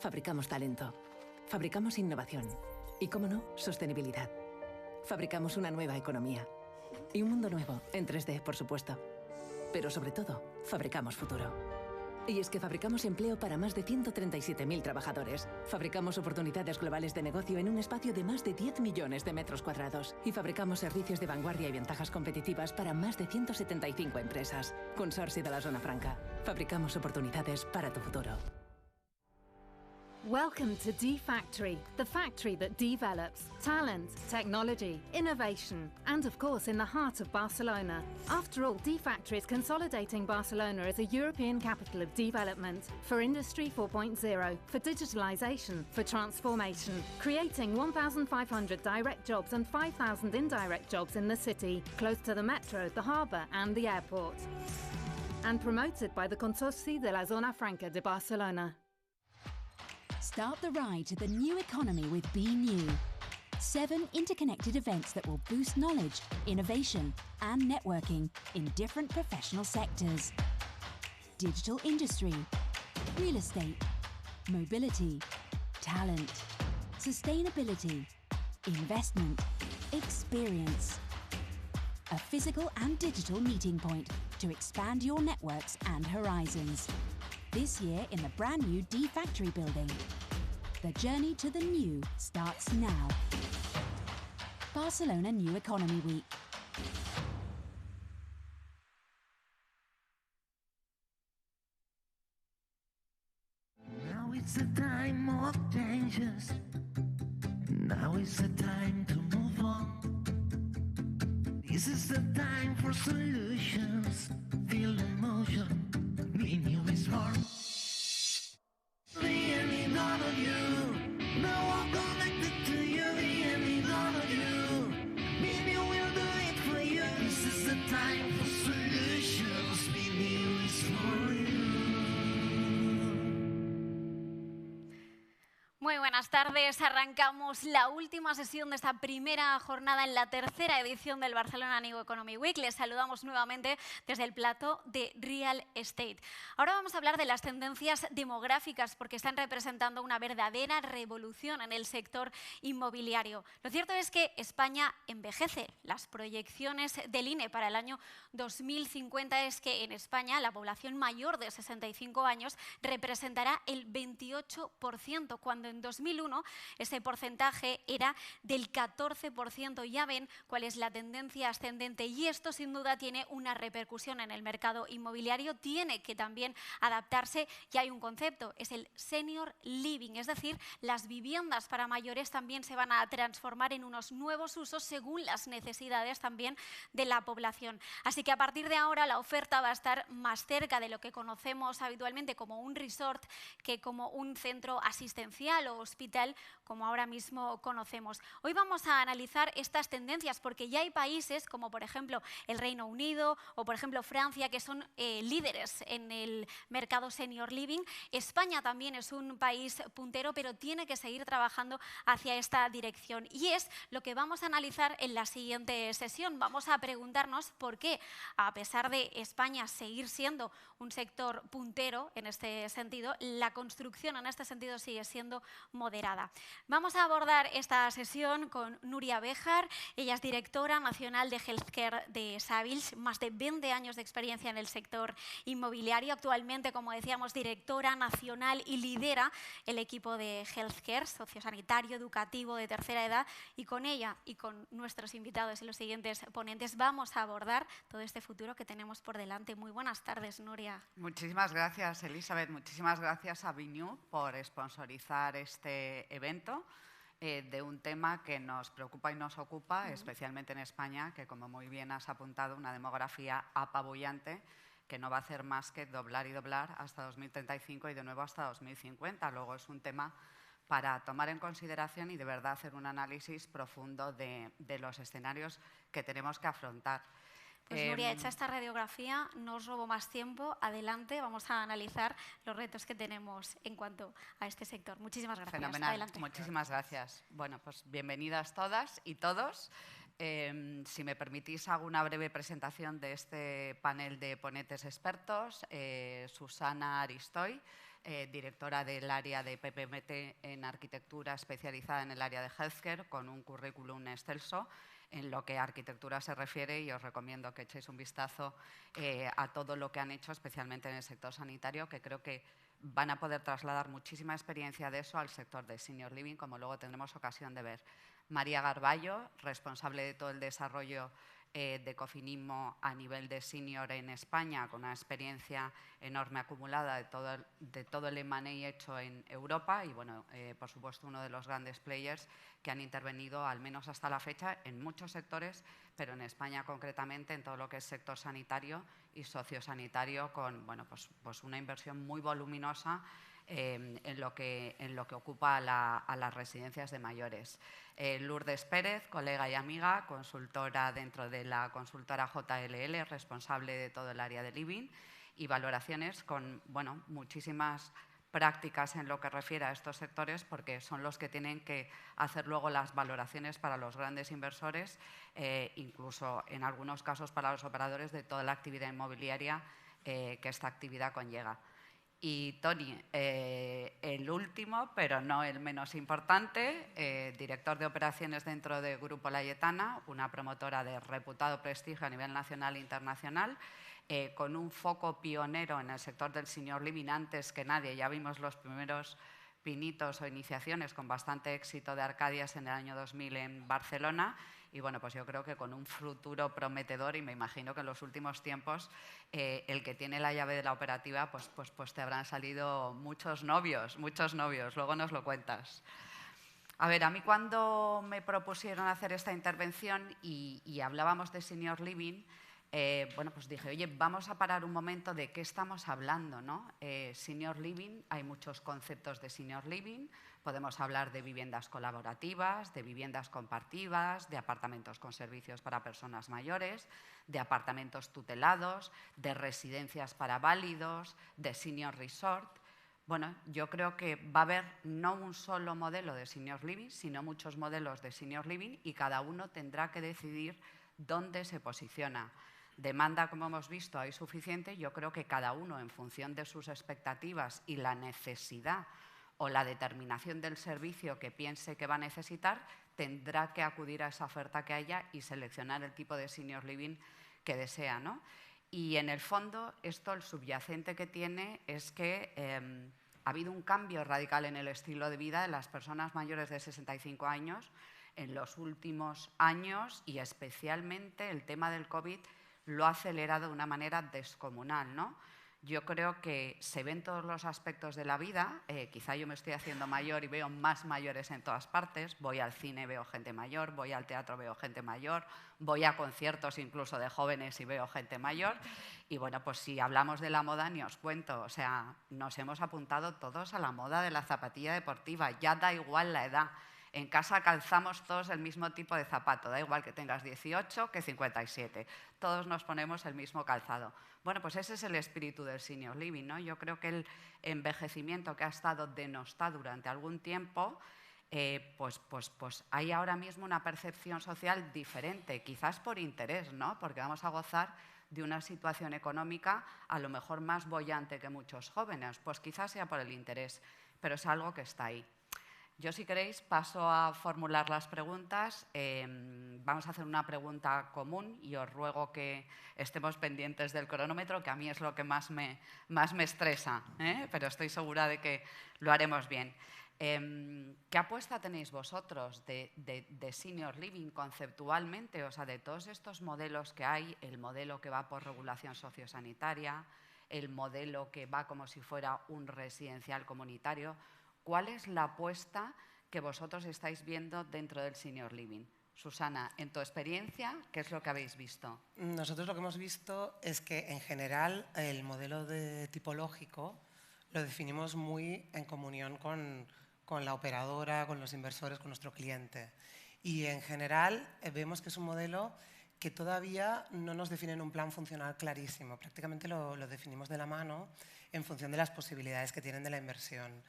Fabricamos talento. Fabricamos innovación. Y, cómo no, sostenibilidad. Fabricamos una nueva economía. Y un mundo nuevo, en 3D, por supuesto. Pero sobre todo, fabricamos futuro. Y es que fabricamos empleo para más de 137.000 trabajadores. Fabricamos oportunidades globales de negocio en un espacio de más de 10 millones de metros cuadrados. Y fabricamos servicios de vanguardia y ventajas competitivas para más de 175 empresas. Consorcio de la Zona Franca. Fabricamos oportunidades para tu futuro. Welcome to D-Factory, the factory that develops talent, technology, innovation, and of course in the heart of Barcelona. After all, D-Factory is consolidating Barcelona as a European capital of development for Industry 4.0, for digitalization, for transformation, creating 1,500 direct jobs and 5,000 indirect jobs in the city, close to the metro, the harbour and the airport. And promoted by the Consorci de la Zona Franca de Barcelona. Start the ride to the new economy with Be New. 7 interconnected events that will boost knowledge, innovation, and networking in different professional sectors. Digital industry, real estate, mobility, talent, sustainability, investment, experience. A physical and digital meeting point to expand your networks and horizons. This year in the brand new D-Factory building. The journey to the new starts now. Barcelona New Economy Week. Now it's the time of changes. Now is the time to move on. This is the time for solutions. Feel the motion. Be New is born. The any none of you. No one connected to you. The any none of you. Be New will do it for you. This is the time for solutions. Be New is for you. Muy buenas tardes. Arrancamos la última sesión de esta primera jornada en la tercera edición del Barcelona New Economy Week. Les saludamos nuevamente desde el plató de Real Estate. Ahora vamos a hablar de las tendencias demográficas porque están representando una verdadera revolución en el sector inmobiliario. Lo cierto es que España envejece. Las proyecciones del INE para el año 2050 es que en España la población mayor de 65 años representará el 28%, cuando en 2001 ese porcentaje era del 14%. Ya ven cuál es la tendencia ascendente y esto sin duda tiene una repercusión en el mercado inmobiliario. Tiene que también adaptarse y hay un concepto, es el senior living, es decir, las viviendas para mayores también se van a transformar en unos nuevos usos según las necesidades también de la población. Así que a partir de ahora la oferta va a estar más cerca de lo que conocemos habitualmente como un resort que como un centro asistencial o hospital como ahora mismo conocemos. Hoy vamos a analizar estas tendencias porque ya hay países como por ejemplo el Reino Unido o por ejemplo Francia que son líderes en el mercado senior living. España también es un país puntero pero tiene que seguir trabajando hacia esta dirección y es lo que vamos a analizar en la siguiente sesión. Vamos a preguntarnos por qué a pesar de España seguir siendo un sector puntero en este sentido, la construcción en este sentido sigue siendo moderada. Vamos a abordar esta sesión con Núria Béjar. Ella es directora nacional de Healthcare de Savills, más de 20 años de experiencia en el sector inmobiliario. Actualmente, como decíamos, directora nacional y lidera el equipo de Healthcare, sociosanitario, educativo de tercera edad. Y con ella y con nuestros invitados y los siguientes ponentes vamos a abordar todo este futuro que tenemos por delante. Muy buenas tardes, Núria. Muchísimas gracias, Elizabeth. Muchísimas gracias a Be New por sponsorizar este evento de un tema que nos preocupa y nos ocupa, especialmente en España, que como muy bien has apuntado, una demografía apabullante que no va a hacer más que doblar y doblar hasta 2035 y de nuevo hasta 2050. Luego es un tema para tomar en consideración y de verdad hacer un análisis profundo de los escenarios que tenemos que afrontar. Pues Núria, hecha esta radiografía, no os robo más tiempo. Adelante, vamos a analizar los retos que tenemos en cuanto a este sector. Muchísimas gracias. Fenomenal. Adelante. Muchísimas gracias. Bueno, pues bienvenidas todas y todos. Si me permitís, hago una breve presentación de este panel de ponentes expertos. Susana Aristoy, directora del área de PPMT en arquitectura especializada en el área de healthcare, con un currículum excelso en lo que a arquitectura se refiere, y os recomiendo que echéis un vistazo a todo lo que han hecho, especialmente en el sector sanitario, que creo que van a poder trasladar muchísima experiencia de eso al sector de senior living, como luego tendremos ocasión de ver. María Garballo, responsable de todo el desarrollo de Cofinismo a nivel de senior en España, con una experiencia enorme acumulada de todo el M&A hecho en Europa y, bueno, por supuesto, uno de los grandes players que han intervenido, al menos hasta la fecha, en muchos sectores, pero en España concretamente en todo lo que es sector sanitario y sociosanitario, con, bueno, pues una inversión muy voluminosa en lo que ocupa a las residencias de mayores. Lourdes Pérez, colega y amiga, consultora dentro de la consultora JLL, responsable de todo el área de living y valoraciones con, bueno, muchísimas prácticas en lo que refiere a estos sectores, porque son los que tienen que hacer luego las valoraciones para los grandes inversores, incluso en algunos casos para los operadores de toda la actividad inmobiliaria que esta actividad conlleva. Y Tony, el último, pero no el menos importante, director de operaciones dentro de Grupo Layetana, una promotora de reputado prestigio a nivel nacional e internacional, con un foco pionero en el sector del senior living antes que nadie. Ya vimos los primeros pinitos o iniciaciones con bastante éxito de Arcadias en el año 2000 en Barcelona. Y bueno, pues yo creo que con un futuro prometedor, y me imagino que en los últimos tiempos el que tiene la llave de la operativa, pues te habrán salido muchos novios, luego nos lo cuentas. A ver, a mí cuando me propusieron hacer esta intervención y hablábamos de senior living, bueno, pues dije, oye, vamos a parar un momento de qué estamos hablando, ¿no? Senior living, hay muchos conceptos de senior living. Podemos hablar de viviendas colaborativas, de viviendas compartidas, de apartamentos con servicios para personas mayores, de apartamentos tutelados, de residencias para válidos, de senior resort. Bueno, yo creo que va a haber no un solo modelo de senior living, sino muchos modelos de senior living, y cada uno tendrá que decidir dónde se posiciona. Demanda, como hemos visto, hay suficiente. Yo creo que cada uno, en función de sus expectativas y la necesidad o la determinación del servicio que piense que va a necesitar, tendrá que acudir a esa oferta que haya y seleccionar el tipo de senior living que desea, ¿no? Y en el fondo, esto, el subyacente que tiene es que ha habido un cambio radical en el estilo de vida de las personas mayores de 65 años en los últimos años, y especialmente el tema del COVID lo ha acelerado de una manera descomunal, ¿no? Yo creo que se ven todos los aspectos de la vida. Quizá yo me estoy haciendo mayor y veo más mayores en todas partes. Voy al cine, veo gente mayor. Voy al teatro, veo gente mayor. Voy a conciertos incluso de jóvenes y veo gente mayor. Y bueno, pues si hablamos de la moda, ni os cuento. O sea, nos hemos apuntado todos a la moda de la zapatilla deportiva. Ya da igual la edad. En casa calzamos todos el mismo tipo de zapato, da igual que tengas 18 que 57, todos nos ponemos el mismo calzado. Bueno, pues ese es el espíritu del senior living, ¿no? Yo creo que el envejecimiento que ha estado denostado durante algún tiempo, pues hay ahora mismo una percepción social diferente, quizás por interés, ¿no? Porque vamos a gozar de una situación económica a lo mejor más boyante que muchos jóvenes, pues quizás sea por el interés, pero es algo que está ahí. Yo, si queréis, paso a formular las preguntas. Vamos a hacer una pregunta común y os ruego que estemos pendientes del cronómetro, que a mí es lo que más me estresa, pero estoy segura de que lo haremos bien. ¿Qué apuesta tenéis vosotros de senior living conceptualmente? O sea, de todos estos modelos que hay, el modelo que va por regulación sociosanitaria, el modelo que va como si fuera un residencial comunitario. ¿Cuál es la apuesta que vosotros estáis viendo dentro del senior living? Susana, en tu experiencia, ¿qué es lo que habéis visto? Nosotros lo que hemos visto es que, en general, el modelo tipológico lo definimos muy en comunión con la operadora, con los inversores, con nuestro cliente. Y, en general, vemos que es un modelo que todavía no nos define en un plan funcional clarísimo. Prácticamente lo definimos de la mano en función de las posibilidades que tienen de la inversión.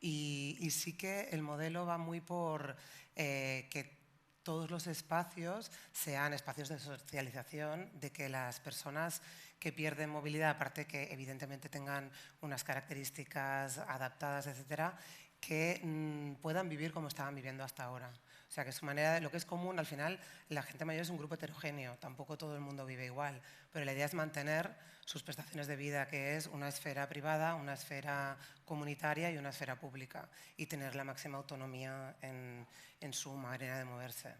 Y sí que el modelo va muy por que todos los espacios sean espacios de socialización, de que las personas que pierden movilidad, aparte que evidentemente tengan unas características adaptadas, etcétera, que puedan vivir como estaban viviendo hasta ahora. O sea, que su manera, lo que es común, al final, la gente mayor es un grupo heterogéneo, tampoco todo el mundo vive igual, pero la idea es mantener sus prestaciones de vida, que es una esfera privada, una esfera comunitaria y una esfera pública, y tener la máxima autonomía en su manera de moverse.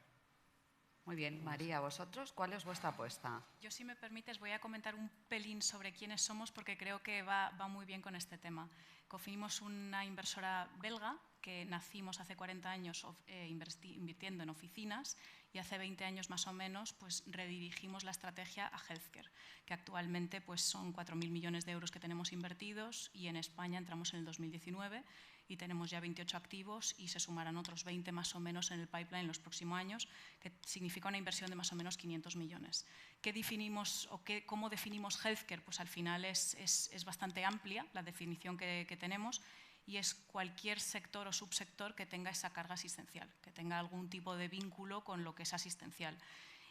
Muy bien, María, ¿vosotros cuál es vuestra apuesta? Yo, si me permites, voy a comentar un pelín sobre quiénes somos porque creo que va muy bien con este tema. Cofinimos una inversora belga que nacimos hace 40 años invirtiendo en oficinas y hace 20 años más o menos pues, redirigimos la estrategia a healthcare, que actualmente pues, son 4.000 millones de euros que tenemos invertidos y en España entramos en el 2019 y tenemos ya 28 activos y se sumarán otros 20 más o menos en el pipeline en los próximos años, que significa una inversión de más o menos 500 millones. ¿Qué definimos o cómo definimos healthcare? Pues al final es bastante amplia la definición que tenemos y es cualquier sector o subsector que tenga esa carga asistencial, que tenga algún tipo de vínculo con lo que es asistencial.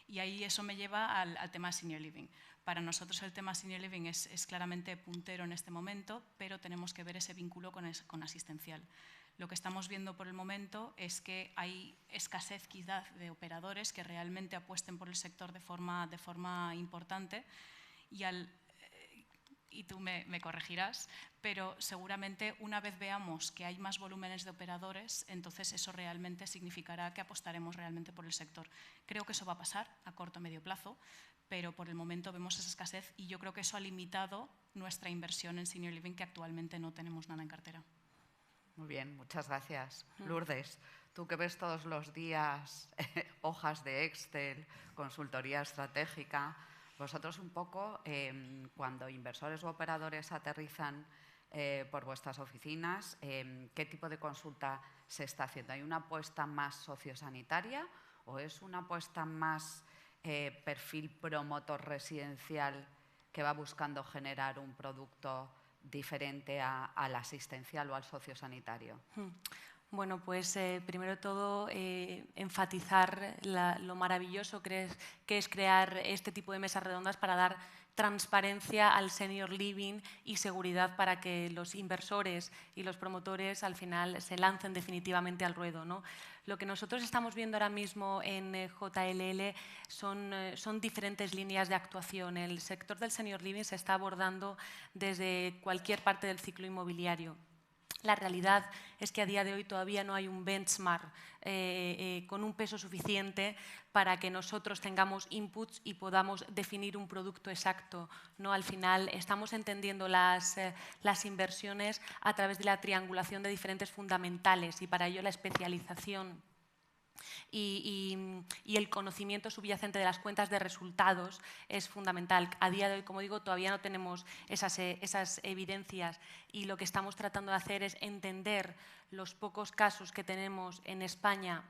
Y ahí eso me lleva al tema senior living. Para nosotros el tema senior living es claramente puntero en este momento, pero tenemos que ver ese vínculo con asistencial. Lo que estamos viendo por el momento es que hay escasez quizás de operadores que realmente apuesten por el sector de forma importante y tú me corregirás, pero seguramente una vez veamos que hay más volúmenes de operadores, entonces eso realmente significará que apostaremos realmente por el sector. Creo que eso va a pasar a corto o medio plazo, pero por el momento vemos esa escasez y yo creo que eso ha limitado nuestra inversión en senior living, que actualmente no tenemos nada en cartera. Muy bien, muchas gracias. Lourdes, tú que ves todos los días hojas de Excel, consultoría estratégica, vosotros un poco, cuando inversores u operadores aterrizan por vuestras oficinas, ¿qué tipo de consulta se está haciendo? ¿Hay una apuesta más sociosanitaria o es una apuesta más perfil promotor residencial que va buscando generar un producto diferente al asistencial o al sociosanitario? Bueno, pues primero de todo enfatizar lo maravilloso que es crear este tipo de mesas redondas para dar transparencia al senior living y seguridad para que los inversores y los promotores al final se lancen definitivamente al ruedo, ¿no? Lo que nosotros estamos viendo ahora mismo en JLL son diferentes líneas de actuación. El sector del senior living se está abordando desde cualquier parte del ciclo inmobiliario. La realidad es que a día de hoy todavía no hay un benchmark con un peso suficiente para que nosotros tengamos inputs y podamos definir un producto exacto, ¿no? Al final estamos entendiendo las inversiones a través de la triangulación de diferentes fundamentales y para ello la especialización y el conocimiento subyacente de las cuentas de resultados es fundamental. A día de hoy, como digo, todavía no tenemos esas evidencias y lo que estamos tratando de hacer es entender los pocos casos que tenemos en España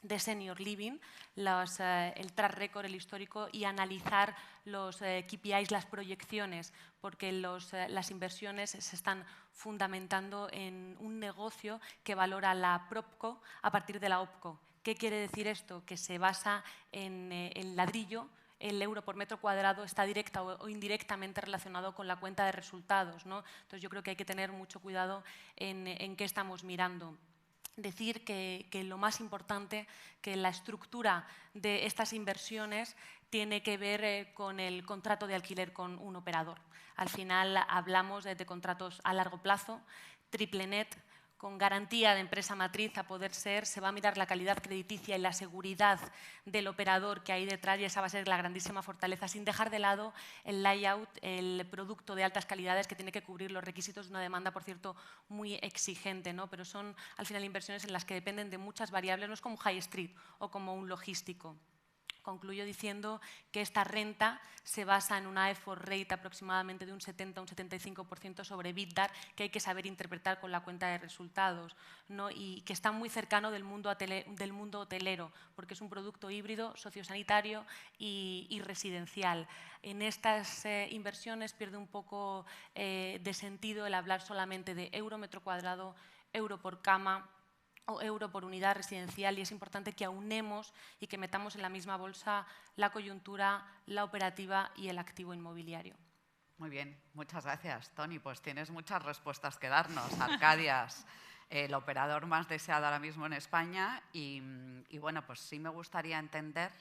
de senior living, el track record, el histórico y analizar los KPIs, las proyecciones, porque las inversiones se están fundamentando en un negocio que valora la PropCo a partir de la OpCo. ¿Qué quiere decir esto? Que se basa en el ladrillo, el euro por metro cuadrado está directa o indirectamente relacionado con la cuenta de resultados, ¿no? Entonces yo creo que hay que tener mucho cuidado en qué estamos mirando. Decir que lo más importante, que la estructura de estas inversiones tiene que ver con el contrato de alquiler con un operador. Al final hablamos de contratos a largo plazo, triple net, con garantía de empresa matriz a poder ser, se va a mirar la calidad crediticia y la seguridad del operador que hay detrás y esa va a ser la grandísima fortaleza, sin dejar de lado el layout, el producto de altas calidades que tiene que cubrir los requisitos de una demanda, por cierto, muy exigente, ¿no? Pero son al final inversiones en las que dependen de muchas variables, no es como un high street o como un logístico. Concluyo diciendo que esta renta se basa en una effort rate aproximadamente de un 70 a un 75% sobre EBITDA, que hay que saber interpretar con la cuenta de resultados, ¿no? Y que está muy cercano del mundo hotelero, porque es un producto híbrido, sociosanitario y residencial. En estas inversiones pierde un poco de sentido el hablar solamente de euro metro cuadrado, euro por cama euro por unidad residencial, y es importante que aunemos y que metamos en la misma bolsa la coyuntura, la operativa y el activo inmobiliario. Muy bien, muchas gracias, Toni. Pues tienes muchas respuestas que darnos. Arcadias, el operador más deseado ahora mismo en España. Y bueno, pues sí me gustaría entender,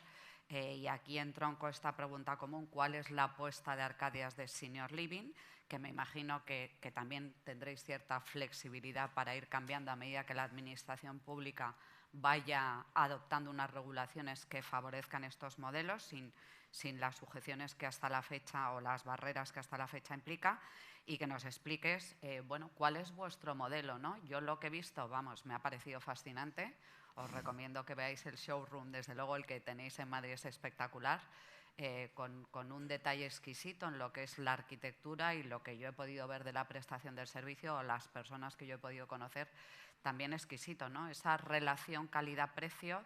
y aquí entronco esta pregunta común, ¿cuál es la apuesta de Arcadias de Senior Living? Que me imagino que también tendréis cierta flexibilidad para ir cambiando a medida que la administración pública vaya adoptando unas regulaciones que favorezcan estos modelos sin las sujeciones que hasta la fecha o las barreras que hasta la fecha implica, y que nos expliques, bueno, cuál es vuestro modelo, ¿no? Yo lo que he visto, vamos, me ha parecido fascinante. Os recomiendo que veáis el showroom, desde luego el que tenéis en Madrid es espectacular, con un detalle exquisito en lo que es la arquitectura y lo que yo he podido ver de la prestación del servicio o las personas que yo he podido conocer, también exquisito, ¿no? Esa relación calidad-precio,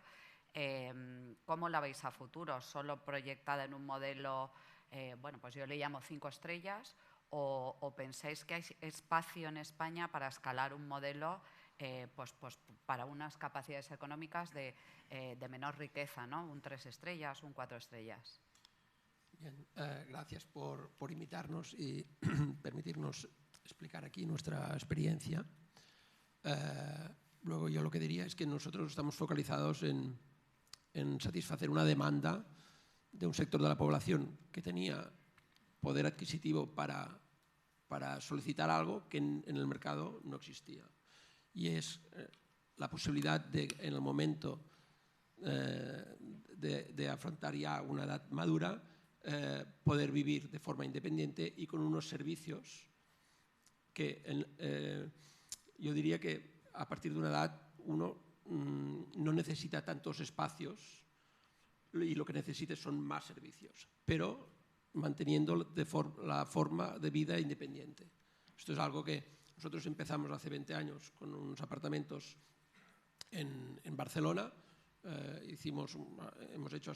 ¿cómo la veis a futuro? ¿Solo proyectada en un modelo, bueno, pues yo le llamo 5 estrellas, o pensáis que hay espacio en España para escalar un modelo pues para unas capacidades económicas de menor riqueza, ¿no? Un 3 estrellas, un 4 estrellas. Bien, gracias por invitarnos y permitirnos explicar aquí nuestra experiencia. Luego yo lo que diría es que nosotros estamos focalizados en satisfacer una demanda de un sector de la población que tenía poder adquisitivo para solicitar algo que en el mercado no existía. Y es la posibilidad de, en el momento de afrontar ya una edad madura, poder vivir de forma independiente y con unos servicios que yo diría que a partir de una edad uno no necesita tantos espacios y lo que necesita son más servicios, pero manteniendo la forma de vida independiente. Esto es algo que nosotros empezamos hace 20 años con unos apartamentos en Barcelona. Hemos hecho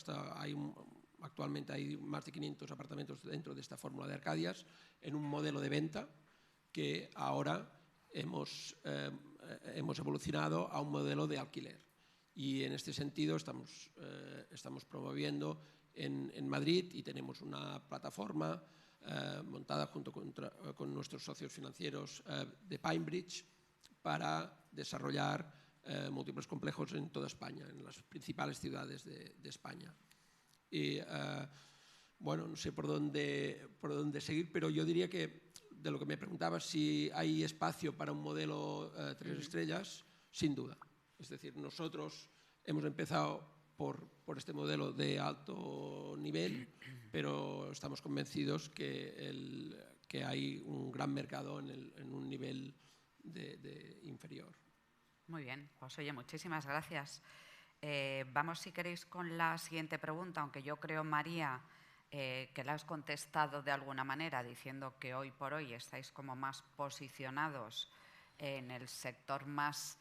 actualmente hay más de 500 apartamentos dentro de esta fórmula de Arcadias en un modelo de venta que ahora hemos evolucionado a un modelo de alquiler. Y en este sentido estamos promoviendo en Madrid, y tenemos una plataforma montada junto con nuestros socios financieros de PineBridge para desarrollar múltiples complejos en toda España, en las principales ciudades de España. Y bueno, no sé por dónde seguir, pero yo diría que de lo que me preguntabas, si hay espacio para un modelo 3 estrellas, sin duda. Es decir, nosotros hemos empezado por este modelo de alto nivel, pero estamos convencidos que hay un gran mercado en un nivel de inferior. Muy bien, pues oye, muchísimas gracias. Vamos, si queréis, con la siguiente pregunta, aunque yo creo, María, que la has contestado de alguna manera, diciendo que hoy por hoy estáis como más posicionados en el sector más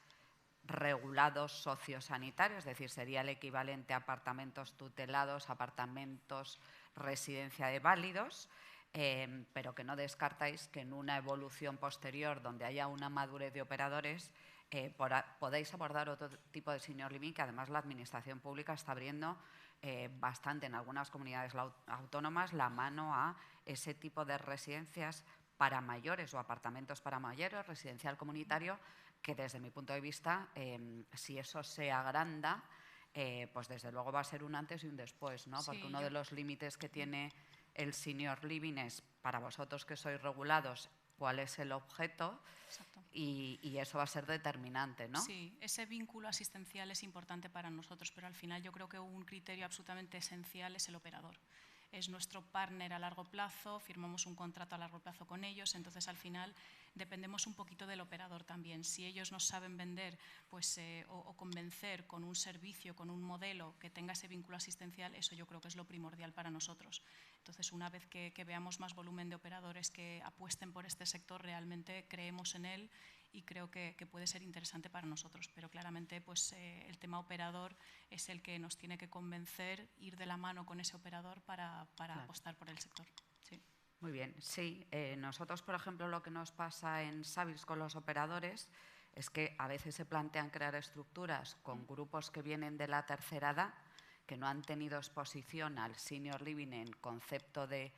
regulados sociosanitarios, es decir, sería el equivalente a apartamentos tutelados, apartamentos residencia de válidos, pero que no descartáis que en una evolución posterior donde haya una madurez de operadores podéis abordar otro tipo de senior living, que además la administración pública está abriendo bastante en algunas comunidades autónomas la mano a ese tipo de residencias para mayores o apartamentos para mayores, residencial comunitario, que desde mi punto de vista, si eso se agranda, pues desde luego va a ser un antes y un después, ¿no? Porque uno de los límites que tiene el senior living es, para vosotros que sois regulados, cuál es el objeto. Y eso va a ser determinante, ¿no? Sí, ese vínculo asistencial es importante para nosotros, pero al final yo creo que un criterio absolutamente esencial es el operador. Es nuestro partner a largo plazo, firmamos un contrato a largo plazo con ellos, entonces al final dependemos un poquito del operador también. Si ellos nos saben vender pues, o convencer con un servicio, con un modelo que tenga ese vínculo asistencial, eso yo creo que es lo primordial para nosotros. Entonces, una vez que veamos más volumen de operadores que apuesten por este sector, realmente creemos en él y creo que puede ser interesante para nosotros. Pero claramente pues, el tema operador es el que nos tiene que convencer, ir de la mano con ese operador para apostar por el sector. Sí. Muy bien, sí. Nosotros, por ejemplo, lo que nos pasa en Savills con los operadores es que a veces se plantean crear estructuras con grupos que vienen de la tercera edad, que no han tenido exposición al senior living en concepto de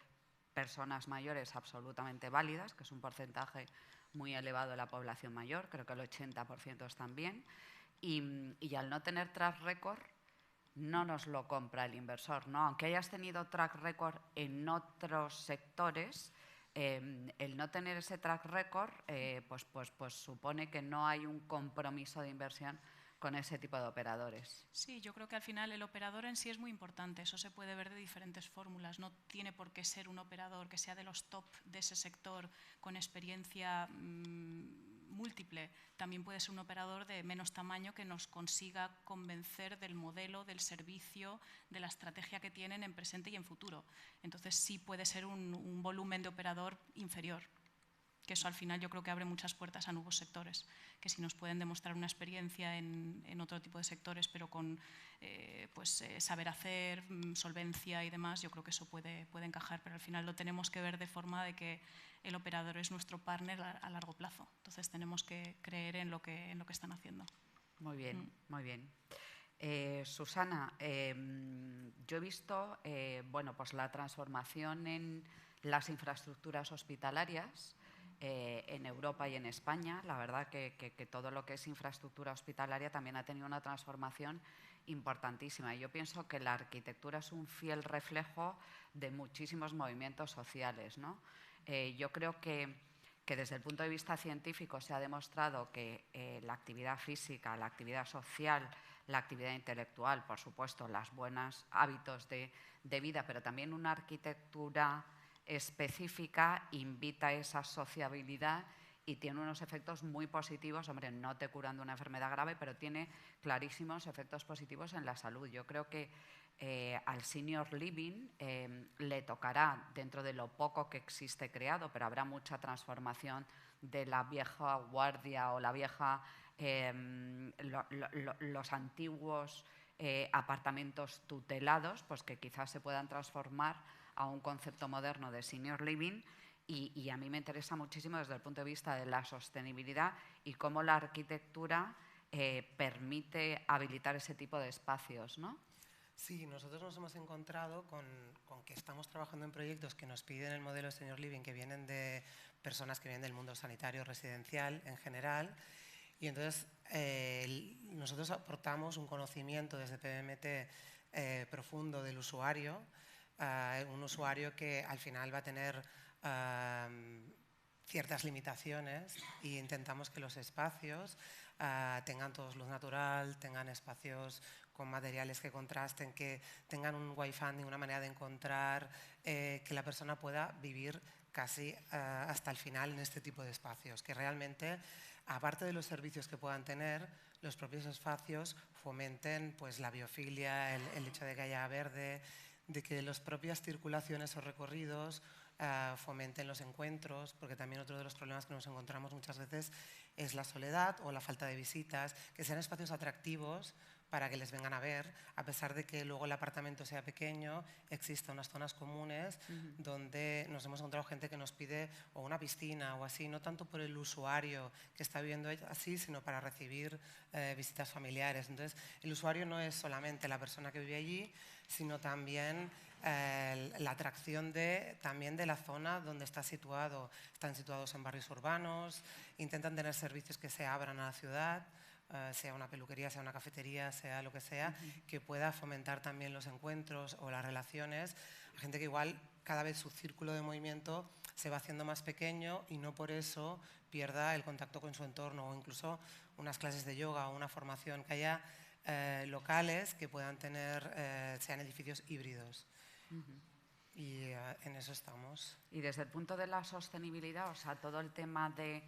personas mayores absolutamente válidas, que es un porcentaje muy elevado de la población mayor, creo que el 80% están bien, y al no tener track record, no nos lo compra el inversor, ¿no? Aunque hayas tenido track record en otros sectores, el no tener ese track record pues supone que no hay un compromiso de inversión con ese tipo de operadores. Sí, yo creo que al final el operador en sí es muy importante, eso se puede ver de diferentes fórmulas, no tiene por qué ser un operador que sea de los top de ese sector con experiencia múltiple, también puede ser un operador de menos tamaño que nos consiga convencer del modelo, del servicio, de la estrategia que tienen en presente y en futuro. Entonces sí puede ser un volumen de operador inferior, que eso al final yo creo que abre muchas puertas a nuevos sectores, que si nos pueden demostrar una experiencia en otro tipo de sectores, pero con saber hacer, solvencia y demás, yo creo que eso puede encajar, pero al final lo tenemos que ver de forma de que el operador es nuestro partner a largo plazo. Entonces tenemos que creer en lo que están haciendo. Muy bien, muy bien. Susana, yo he visto pues la transformación en las infraestructuras hospitalarias en Europa y en España. La verdad que todo lo que es infraestructura hospitalaria también ha tenido una transformación importantísima. Yo pienso que la arquitectura es un fiel reflejo de muchísimos movimientos sociales, ¿no? Yo creo que desde el punto de vista científico se ha demostrado que la actividad física, la actividad social, la actividad intelectual, por supuesto, los buenos hábitos de vida, pero también una arquitectura específica invita a esa sociabilidad y tiene unos efectos muy positivos. Hombre, no te curan de una enfermedad grave, pero tiene clarísimos efectos positivos en la salud. Yo creo que al senior living le tocará, dentro de lo poco que existe creado, pero habrá mucha transformación de la vieja guardia o la vieja, los antiguos apartamentos tutelados, pues que quizás se puedan transformar a un concepto moderno de senior living. Y a mí me interesa muchísimo desde el punto de vista de la sostenibilidad y cómo la arquitectura permite habilitar ese tipo de espacios, ¿no? Sí, nosotros nos hemos encontrado con que estamos trabajando en proyectos que nos piden el modelo senior living, que vienen de personas que vienen del mundo sanitario residencial en general, y entonces nosotros aportamos un conocimiento desde PBMT profundo del usuario, un usuario que al final va a tener ciertas limitaciones, y intentamos que los espacios tengan todos luz natural, tengan espacios con materiales que contrasten, que tengan un wayfinding, una manera de encontrar, que la persona pueda vivir casi hasta el final en este tipo de espacios, que realmente, aparte de los servicios que puedan tener, los propios espacios fomenten pues la biofilia, el hecho de que haya verde, de que las propias circulaciones o recorridos fomenten los encuentros, porque también otro de los problemas que nos encontramos muchas veces es la soledad o la falta de visitas, que sean espacios atractivos para que les vengan a ver, a pesar de que luego el apartamento sea pequeño, existen unas zonas comunes donde nos hemos encontrado gente que nos pide o una piscina o así, no tanto por el usuario que está viviendo así, sino para recibir visitas familiares. Entonces, el usuario no es solamente la persona que vive allí, sino también la atracción también de la zona donde está situado. Están situados en barrios urbanos, intentan tener servicios que se abran a la ciudad, sea una peluquería, sea una cafetería, sea lo que sea, que pueda fomentar también los encuentros o las relaciones. Hay gente que igual cada vez su círculo de movimiento se va haciendo más pequeño y no por eso pierda el contacto con su entorno, o incluso unas clases de yoga o una formación, que haya locales que puedan tener, sean edificios híbridos. Y en eso estamos. Y desde el punto de la sostenibilidad, o sea, todo el tema de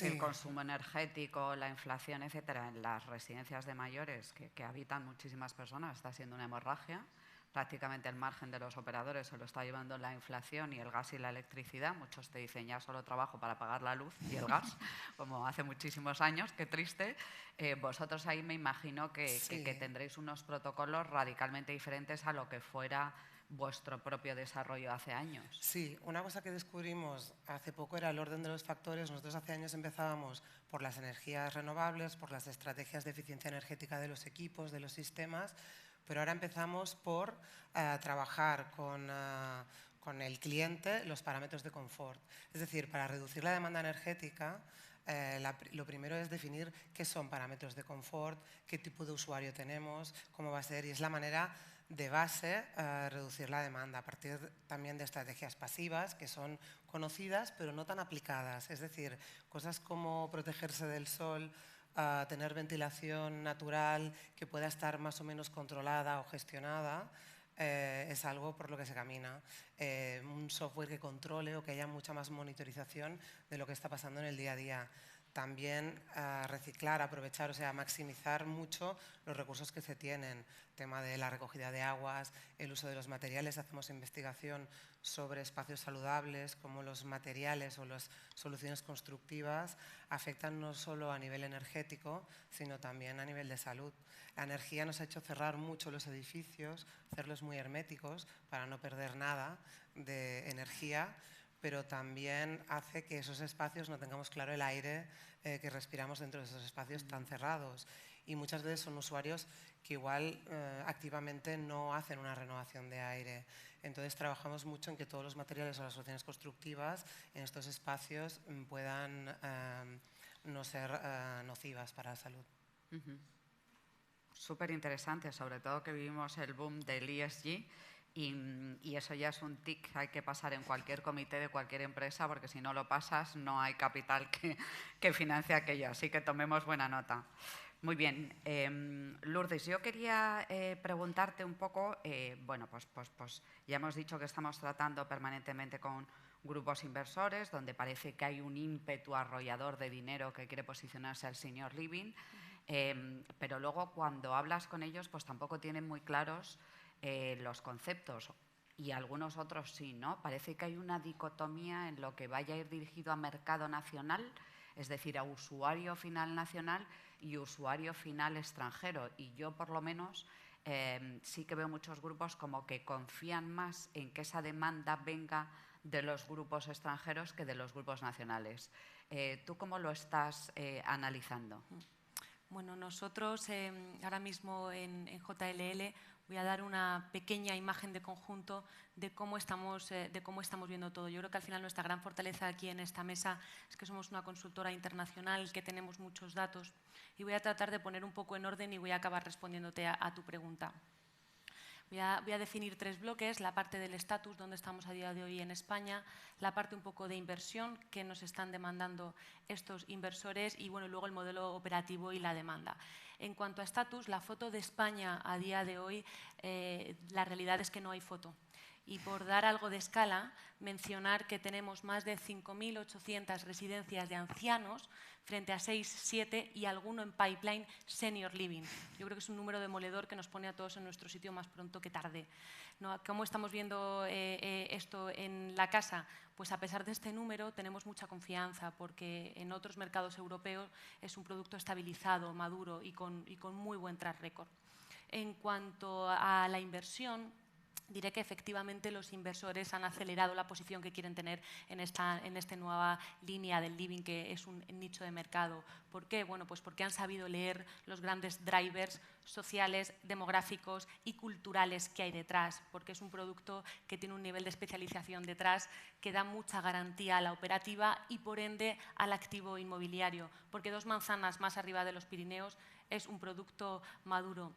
el consumo energético, la inflación, etcétera, en las residencias de mayores que habitan muchísimas personas, está siendo una hemorragia. Prácticamente el margen de los operadores se lo está llevando la inflación y el gas y la electricidad. Muchos te dicen, ya solo trabajo para pagar la luz y el gas, como hace muchísimos años, qué triste. Vosotros ahí me imagino que tendréis unos protocolos radicalmente diferentes a lo que fuera vuestro propio desarrollo hace años. Sí, una cosa que descubrimos hace poco era el orden de los factores. Nosotros hace años empezábamos por las energías renovables, por las estrategias de eficiencia energética de los equipos, de los sistemas, pero ahora empezamos por trabajar con el cliente los parámetros de confort. Es decir, para reducir la demanda energética, lo primero es definir qué son parámetros de confort, qué tipo de usuario tenemos, cómo va a ser, y es la manera de base reducir la demanda a partir también de estrategias pasivas que son conocidas pero no tan aplicadas. Es decir, cosas como protegerse del sol, tener ventilación natural que pueda estar más o menos controlada o gestionada, es algo por lo que se camina. Un software que controle o que haya mucha más monitorización de lo que está pasando en el día a día. También reciclar, aprovechar, o sea, maximizar mucho los recursos que se tienen. Tema de la recogida de aguas, el uso de los materiales. Hacemos investigación sobre espacios saludables, cómo los materiales o las soluciones constructivas afectan no solo a nivel energético, sino también a nivel de salud. La energía nos ha hecho cerrar mucho los edificios, hacerlos muy herméticos para no perder nada de energía, pero también hace que esos espacios no tengamos claro el aire que respiramos dentro de esos espacios tan cerrados. Y muchas veces son usuarios que igual activamente no hacen una renovación de aire. Entonces trabajamos mucho en que todos los materiales o las soluciones constructivas en estos espacios puedan no ser nocivas para la salud. Súper interesante, sobre todo que vivimos el boom del ESG. Y eso ya es un tic que hay que pasar en cualquier comité de cualquier empresa, porque si no lo pasas no hay capital que financie aquello, así que tomemos buena nota. Muy bien, Lourdes, yo quería preguntarte un poco, bueno, pues ya hemos dicho que estamos tratando permanentemente con grupos inversores, donde parece que hay un ímpetu arrollador de dinero que quiere posicionarse al senior living, pero luego cuando hablas con ellos pues tampoco tienen muy claros los conceptos, y algunos otros sí, ¿no? Parece que hay una dicotomía en lo que vaya a ir dirigido a mercado nacional, es decir, a usuario final nacional y usuario final extranjero. Y yo, por lo menos, sí que veo muchos grupos como que confían más en que esa demanda venga de los grupos extranjeros que de los grupos nacionales. ¿Tú cómo lo estás analizando? Bueno, nosotros ahora mismo en JLL voy a dar una pequeña imagen de conjunto de cómo estamos viendo todo. Yo creo que al final nuestra gran fortaleza aquí en esta mesa es que somos una consultora internacional, que tenemos muchos datos, y voy a tratar de poner un poco en orden y voy a acabar respondiéndote a tu pregunta. Voy a definir tres bloques: la parte del estatus, donde estamos a día de hoy en España, la parte un poco de inversión, que nos están demandando estos inversores, y bueno, luego el modelo operativo y la demanda. En cuanto a estatus, la foto de España a día de hoy, la realidad es que no hay foto. Y por dar algo de escala, mencionar que tenemos más de 5.800 residencias de ancianos frente a 6, 7 y alguno en pipeline senior living. Yo creo que es un número demoledor que nos pone a todos en nuestro sitio más pronto que tarde, ¿no? ¿Cómo estamos viendo esto en la casa? Pues a pesar de este número tenemos mucha confianza, porque en otros mercados europeos es un producto estabilizado, maduro y con muy buen track record. En cuanto a la inversión, diré que efectivamente los inversores han acelerado la posición que quieren tener en esta nueva línea del living, que es un nicho de mercado. ¿Por qué? Bueno, pues porque han sabido leer los grandes drivers sociales, demográficos y culturales que hay detrás, porque es un producto que tiene un nivel de especialización detrás que da mucha garantía a la operativa y por ende al activo inmobiliario, porque 2 manzanas más arriba de los Pirineos es un producto maduro.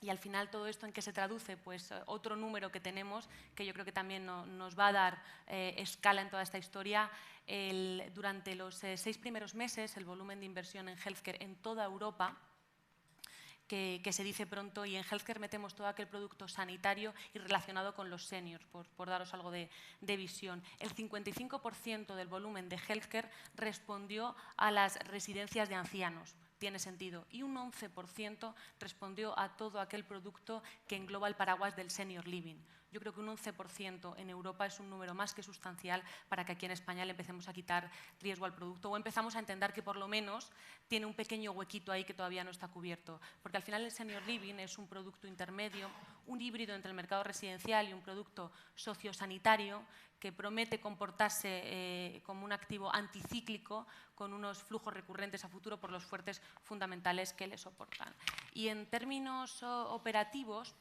Y al final, ¿todo esto en qué se traduce? Pues otro número que tenemos, que yo creo que también nos va a dar escala en toda esta historia. Durante los 6 primeros meses, el volumen de inversión en healthcare en toda Europa, que se dice pronto, y en healthcare metemos todo aquel producto sanitario y relacionado con los seniors, por daros algo de visión. El 55% del volumen de healthcare respondió a las residencias de ancianos, tiene sentido. Y un 11% respondió a todo aquel producto que engloba el paraguas del senior living. Yo creo que un 11% en Europa es un número más que sustancial para que aquí en España le empecemos a quitar riesgo al producto o empezamos a entender que por lo menos tiene un pequeño huequito ahí que todavía no está cubierto. Porque al final el senior living es un producto intermedio, un híbrido entre el mercado residencial y un producto sociosanitario que promete comportarse como un activo anticíclico con unos flujos recurrentes a futuro por los fuertes fundamentales que le soportan. Y en términos operativos,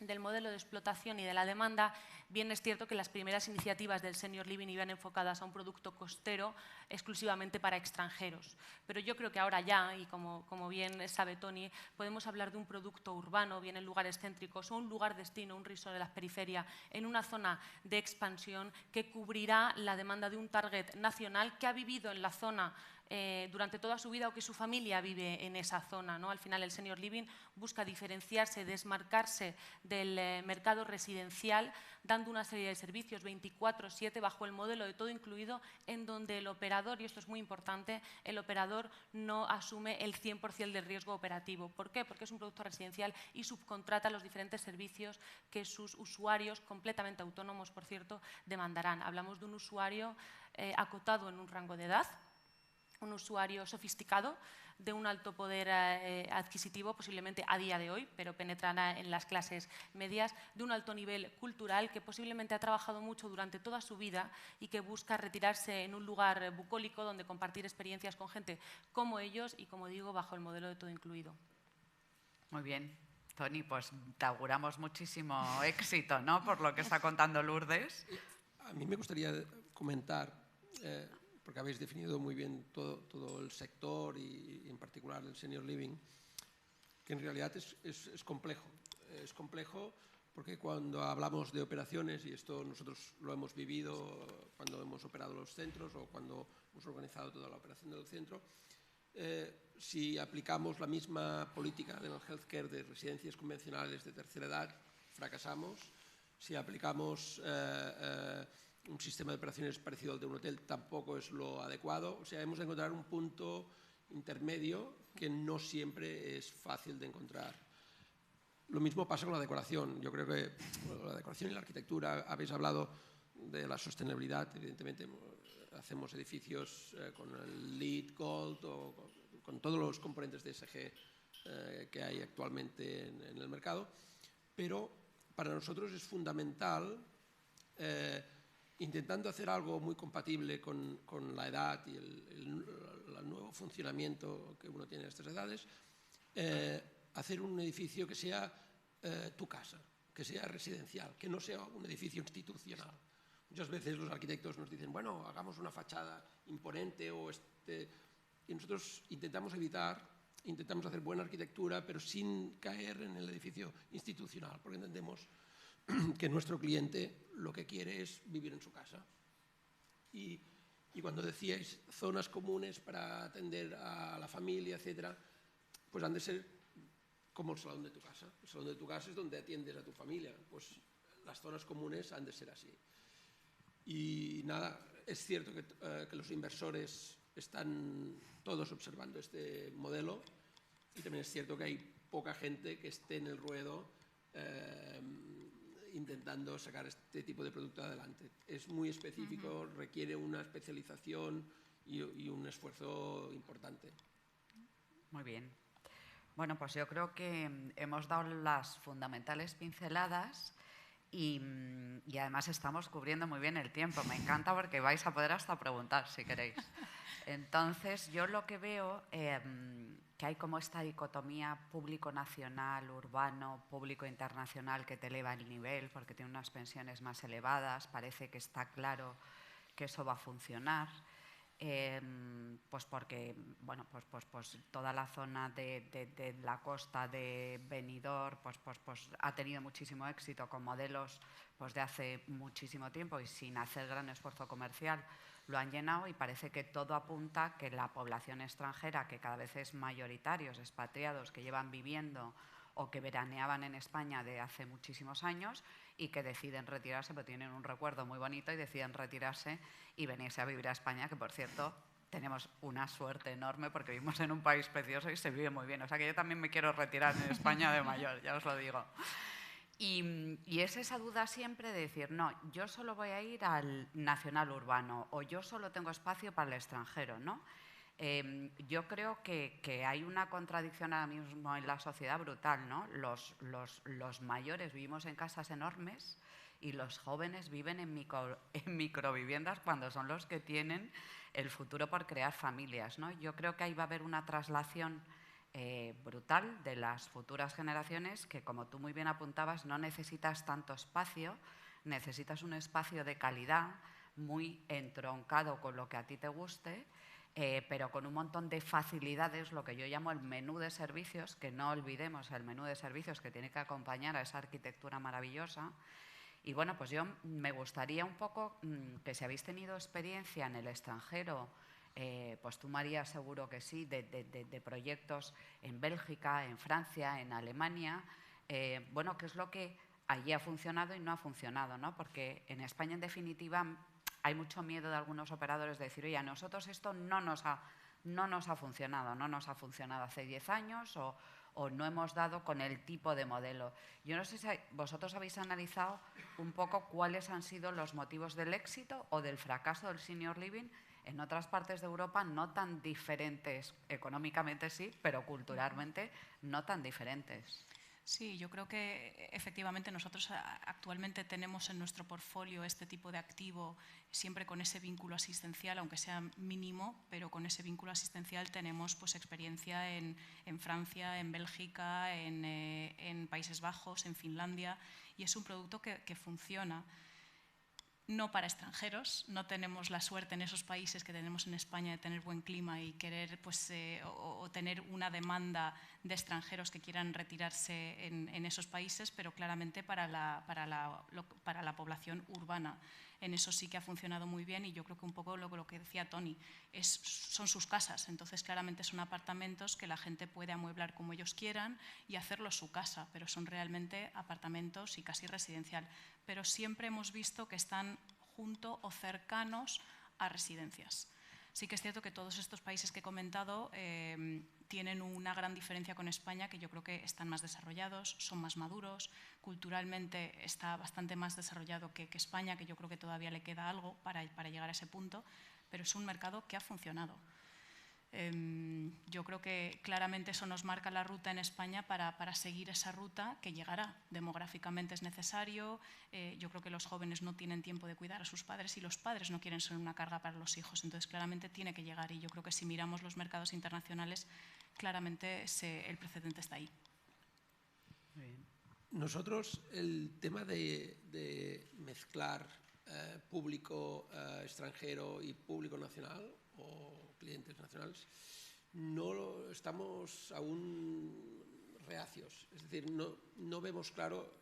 del modelo de explotación y de la demanda, bien es cierto que las primeras iniciativas del senior living iban enfocadas a un producto costero exclusivamente para extranjeros. Pero yo creo que ahora ya, y como bien sabe Tony, podemos hablar de un producto urbano, bien en lugares céntricos o un lugar destino, un resort de la periferia, en una zona de expansión que cubrirá la demanda de un target nacional que ha vivido en la zona durante toda su vida o que su familia vive en esa zona, ¿no? Al final el senior living busca diferenciarse, desmarcarse del mercado residencial, dando una serie de servicios 24/7 bajo el modelo de todo incluido, en donde el operador, y esto es muy importante, el operador no asume el 100% del riesgo operativo. ¿Por qué? Porque es un producto residencial y subcontrata los diferentes servicios que sus usuarios, completamente autónomos por cierto, demandarán. Hablamos de un usuario acotado en un rango de edad, un usuario sofisticado, de un alto poder adquisitivo, posiblemente a día de hoy, pero penetrará en las clases medias, de un alto nivel cultural, que posiblemente ha trabajado mucho durante toda su vida y que busca retirarse en un lugar bucólico donde compartir experiencias con gente como ellos y, como digo, bajo el modelo de todo incluido. Muy bien. Tony, pues te auguramos muchísimo éxito, ¿no?, por lo que está contando Lourdes. A mí me gustaría comentar, porque habéis definido muy bien todo el sector y en particular el senior living, que en realidad es complejo. Es complejo porque cuando hablamos de operaciones, y esto nosotros lo hemos vivido cuando hemos operado los centros o cuando hemos organizado toda la operación del centro, si aplicamos la misma política en el healthcare de residencias convencionales de tercera edad, fracasamos. Si aplicamos un sistema de operaciones parecido al de un hotel, tampoco es lo adecuado. O sea, hemos de encontrar un punto intermedio que no siempre es fácil de encontrar. Lo mismo pasa con la decoración. Yo creo que la decoración y la arquitectura, habéis hablado de la sostenibilidad, evidentemente hacemos edificios con el LEED Gold o con todos los componentes de ESG que hay actualmente en el mercado, pero para nosotros es fundamental, intentando hacer algo muy compatible con la edad y el nuevo funcionamiento que uno tiene a estas edades, hacer un edificio que sea tu casa, que sea residencial, que no sea un edificio institucional. Muchas veces los arquitectos nos dicen, bueno, hagamos una fachada imponente y nosotros intentamos hacer buena arquitectura, pero sin caer en el edificio institucional, porque entendemos que nuestro cliente lo que quiere es vivir en su casa. Y cuando decíais zonas comunes para atender a la familia, etcétera, pues han de ser como el salón de tu casa. El salón de tu casa es donde atiendes a tu familia. Pues las zonas comunes han de ser así. Y nada, es cierto que los inversores están todos observando este modelo y también es cierto que hay poca gente que esté en el ruedo intentando sacar este tipo de producto adelante. Es muy específico, requiere una especialización y un esfuerzo importante. Muy bien. Bueno, pues yo creo que hemos dado las fundamentales pinceladas y además estamos cubriendo muy bien el tiempo. Me encanta porque vais a poder hasta preguntar si queréis. Entonces, yo lo que veo que hay como esta dicotomía público-nacional, urbano, público-internacional que te eleva el nivel porque tiene unas pensiones más elevadas, parece que está claro que eso va a funcionar. Pues porque bueno, pues toda la zona de la costa de Benidorm pues ha tenido muchísimo éxito con modelos pues de hace muchísimo tiempo y sin hacer gran esfuerzo comercial lo han llenado y parece que todo apunta que la población extranjera, que cada vez es mayoritarios, expatriados que llevan viviendo o que veraneaban en España de hace muchísimos años y que deciden retirarse, pero tienen un recuerdo muy bonito y deciden retirarse y venirse a vivir a España, que por cierto tenemos una suerte enorme porque vivimos en un país precioso y se vive muy bien. O sea que yo también me quiero retirar en España de mayor, ya os lo digo. Y es esa duda siempre de decir, no, yo solo voy a ir al nacional urbano o yo solo tengo espacio para el extranjero, ¿no? Yo creo que hay una contradicción ahora mismo en la sociedad brutal, ¿no? Los mayores vivimos en casas enormes y los jóvenes viven en microviviendas cuando son los que tienen el futuro por crear familias, ¿no? Yo creo que ahí va a haber una traslación brutal de las futuras generaciones que, como tú muy bien apuntabas, no necesitas tanto espacio, necesitas un espacio de calidad muy entroncado con lo que a ti te guste, pero con un montón de facilidades, lo que yo llamo el menú de servicios, que no olvidemos el menú de servicios que tiene que acompañar a esa arquitectura maravillosa. Y bueno, pues yo me gustaría un poco que si habéis tenido experiencia en el extranjero, pues tú, María, seguro que sí, de proyectos en Bélgica, en Francia, en Alemania, bueno, qué es lo que allí ha funcionado y no ha funcionado, ¿no? Porque en España, en definitiva, hay mucho miedo de algunos operadores de decir, oye, a nosotros esto no nos ha funcionado hace 10 años o no hemos dado con el tipo de modelo. Yo no sé si vosotros habéis analizado un poco cuáles han sido los motivos del éxito o del fracaso del senior living en otras partes de Europa, no tan diferentes, económicamente sí, pero culturalmente no tan diferentes. Sí, yo creo que efectivamente nosotros actualmente tenemos en nuestro portfolio este tipo de activo siempre con ese vínculo asistencial, aunque sea mínimo, pero con ese vínculo asistencial tenemos pues, experiencia en Francia, en Bélgica, en Países Bajos, en Finlandia, y es un producto que funciona. No para extranjeros, no tenemos la suerte en esos países que tenemos en España de tener buen clima y querer pues, o tener una demanda de extranjeros que quieran retirarse en esos países, pero claramente para la población urbana. En eso sí que ha funcionado muy bien y yo creo que un poco lo que decía Tony, son sus casas, entonces claramente son apartamentos que la gente puede amueblar como ellos quieran y hacerlo su casa, pero son realmente apartamentos y casi residencial. Pero siempre hemos visto que están junto o cercanos a residencias. Sí que es cierto que todos estos países que he comentado tienen una gran diferencia con España, que yo creo que están más desarrollados, son más maduros, culturalmente está bastante más desarrollado que España, que yo creo que todavía le queda algo para llegar a ese punto, pero es un mercado que ha funcionado. Yo creo que claramente eso nos marca la ruta en España para seguir esa ruta que llegará. Demográficamente es necesario, yo creo que los jóvenes no tienen tiempo de cuidar a sus padres y los padres no quieren ser una carga para los hijos, entonces claramente tiene que llegar y yo creo que si miramos los mercados internacionales, claramente el precedente está ahí. Nosotros el tema de mezclar público extranjero y público nacional o clientes nacionales, estamos aún reacios, es decir, no vemos claro.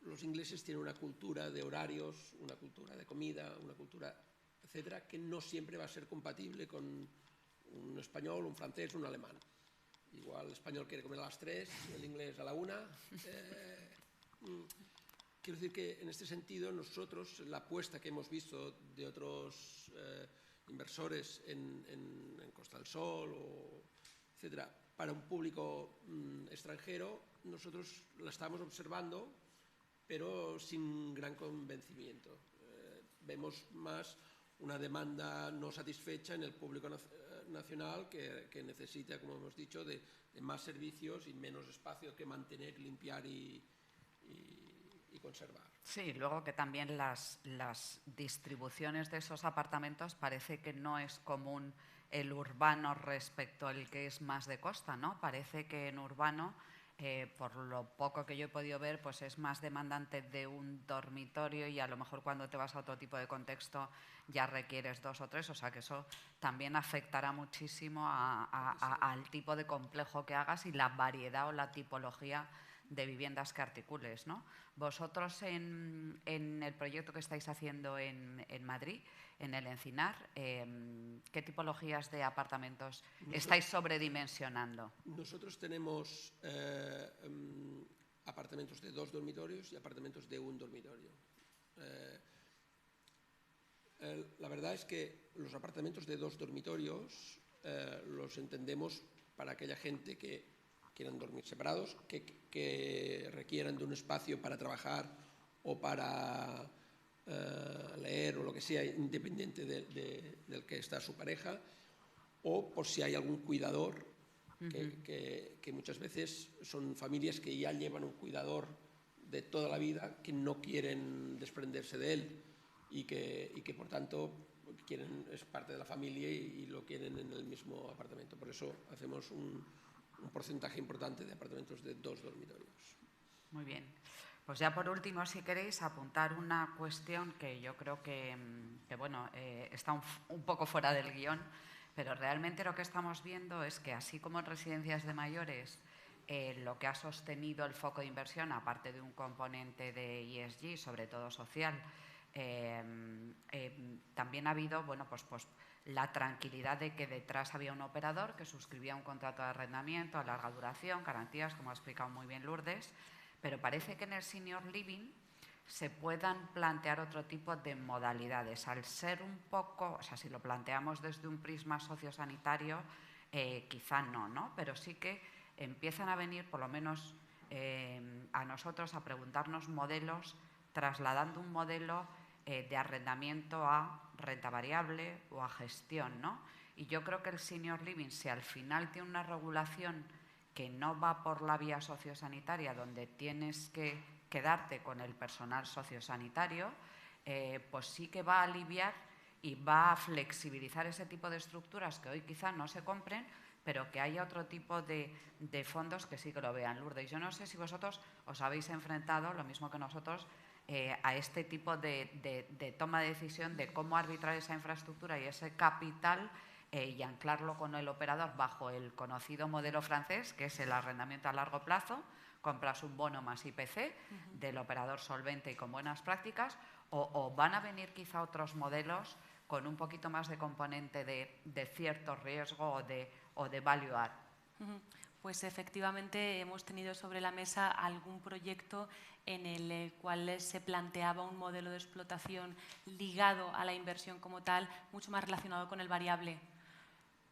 Los ingleses tienen una cultura de horarios, una cultura de comida, una cultura, etcétera, que no siempre va a ser compatible con un español, un francés, un alemán. Igual el español quiere comer a las 3, el inglés a la 1. Quiero decir que en este sentido nosotros, la apuesta que hemos visto de otros inversores en Costa del Sol, etcétera, para un público extranjero, nosotros la estamos observando, pero sin gran convencimiento. Vemos más una demanda no satisfecha en el público nacional que necesita, como hemos dicho, de más servicios y menos espacio que mantener, limpiar y conservar. Sí, luego que también las distribuciones de esos apartamentos parece que no es común el urbano respecto al que es más de costa, ¿no? Parece que en urbano, por lo poco que yo he podido ver, pues es más demandante de un dormitorio y a lo mejor cuando te vas a otro tipo de contexto ya requieres 2 o 3, o sea que eso también afectará muchísimo al tipo de complejo que hagas y la variedad o la tipología de viviendas que articules, ¿no? Vosotros en el proyecto que estáis haciendo en Madrid, en el Encinar, ¿qué tipologías de apartamentos estáis sobredimensionando? Nosotros tenemos apartamentos de 2 dormitorios y apartamentos de 1 dormitorio. La verdad es que los apartamentos de 2 dormitorios los entendemos para aquella gente que quieran dormir separados, que requieran de un espacio para trabajar o para leer o lo que sea, independiente del que está su pareja, o por si hay algún cuidador, que muchas veces son familias que ya llevan un cuidador de toda la vida, que no quieren desprenderse de él y que por tanto es parte de la familia y lo quieren en el mismo apartamento. Por eso hacemos un porcentaje importante de apartamentos de 2 dormitorios. Muy bien. Pues ya por último, si queréis, apuntar una cuestión que yo creo que bueno, está un poco fuera del guión, pero realmente lo que estamos viendo es que así como en residencias de mayores lo que ha sostenido el foco de inversión, aparte de un componente de ESG, sobre todo social, también ha habido pues la tranquilidad de que detrás había un operador que suscribía un contrato de arrendamiento a larga duración, garantías, como ha explicado muy bien Lourdes, pero parece que en el senior living se puedan plantear otro tipo de modalidades. Al ser un poco, o sea, si lo planteamos desde un prisma sociosanitario, quizá no, pero sí que empiezan a venir, por lo menos a nosotros, a preguntarnos modelos, trasladando un modelo de arrendamiento a renta variable o a gestión, ¿no? Y yo creo que el senior living, si al final tiene una regulación que no va por la vía sociosanitaria, donde tienes que quedarte con el personal sociosanitario, pues sí que va a aliviar y va a flexibilizar ese tipo de estructuras que hoy quizá no se compren, pero que haya otro tipo de fondos que sí que lo vean. Lourdes, yo no sé si vosotros os habéis enfrentado, lo mismo que nosotros, a este tipo de toma de decisión de cómo arbitrar esa infraestructura y ese capital y anclarlo con el operador bajo el conocido modelo francés, que es el arrendamiento a largo plazo. Compras un bono más IPC del operador solvente y con buenas prácticas, o van a venir quizá otros modelos con un poquito más de componente de cierto riesgo o de value add. Pues efectivamente hemos tenido sobre la mesa algún proyecto en el cual se planteaba un modelo de explotación ligado a la inversión como tal, mucho más relacionado con el variable.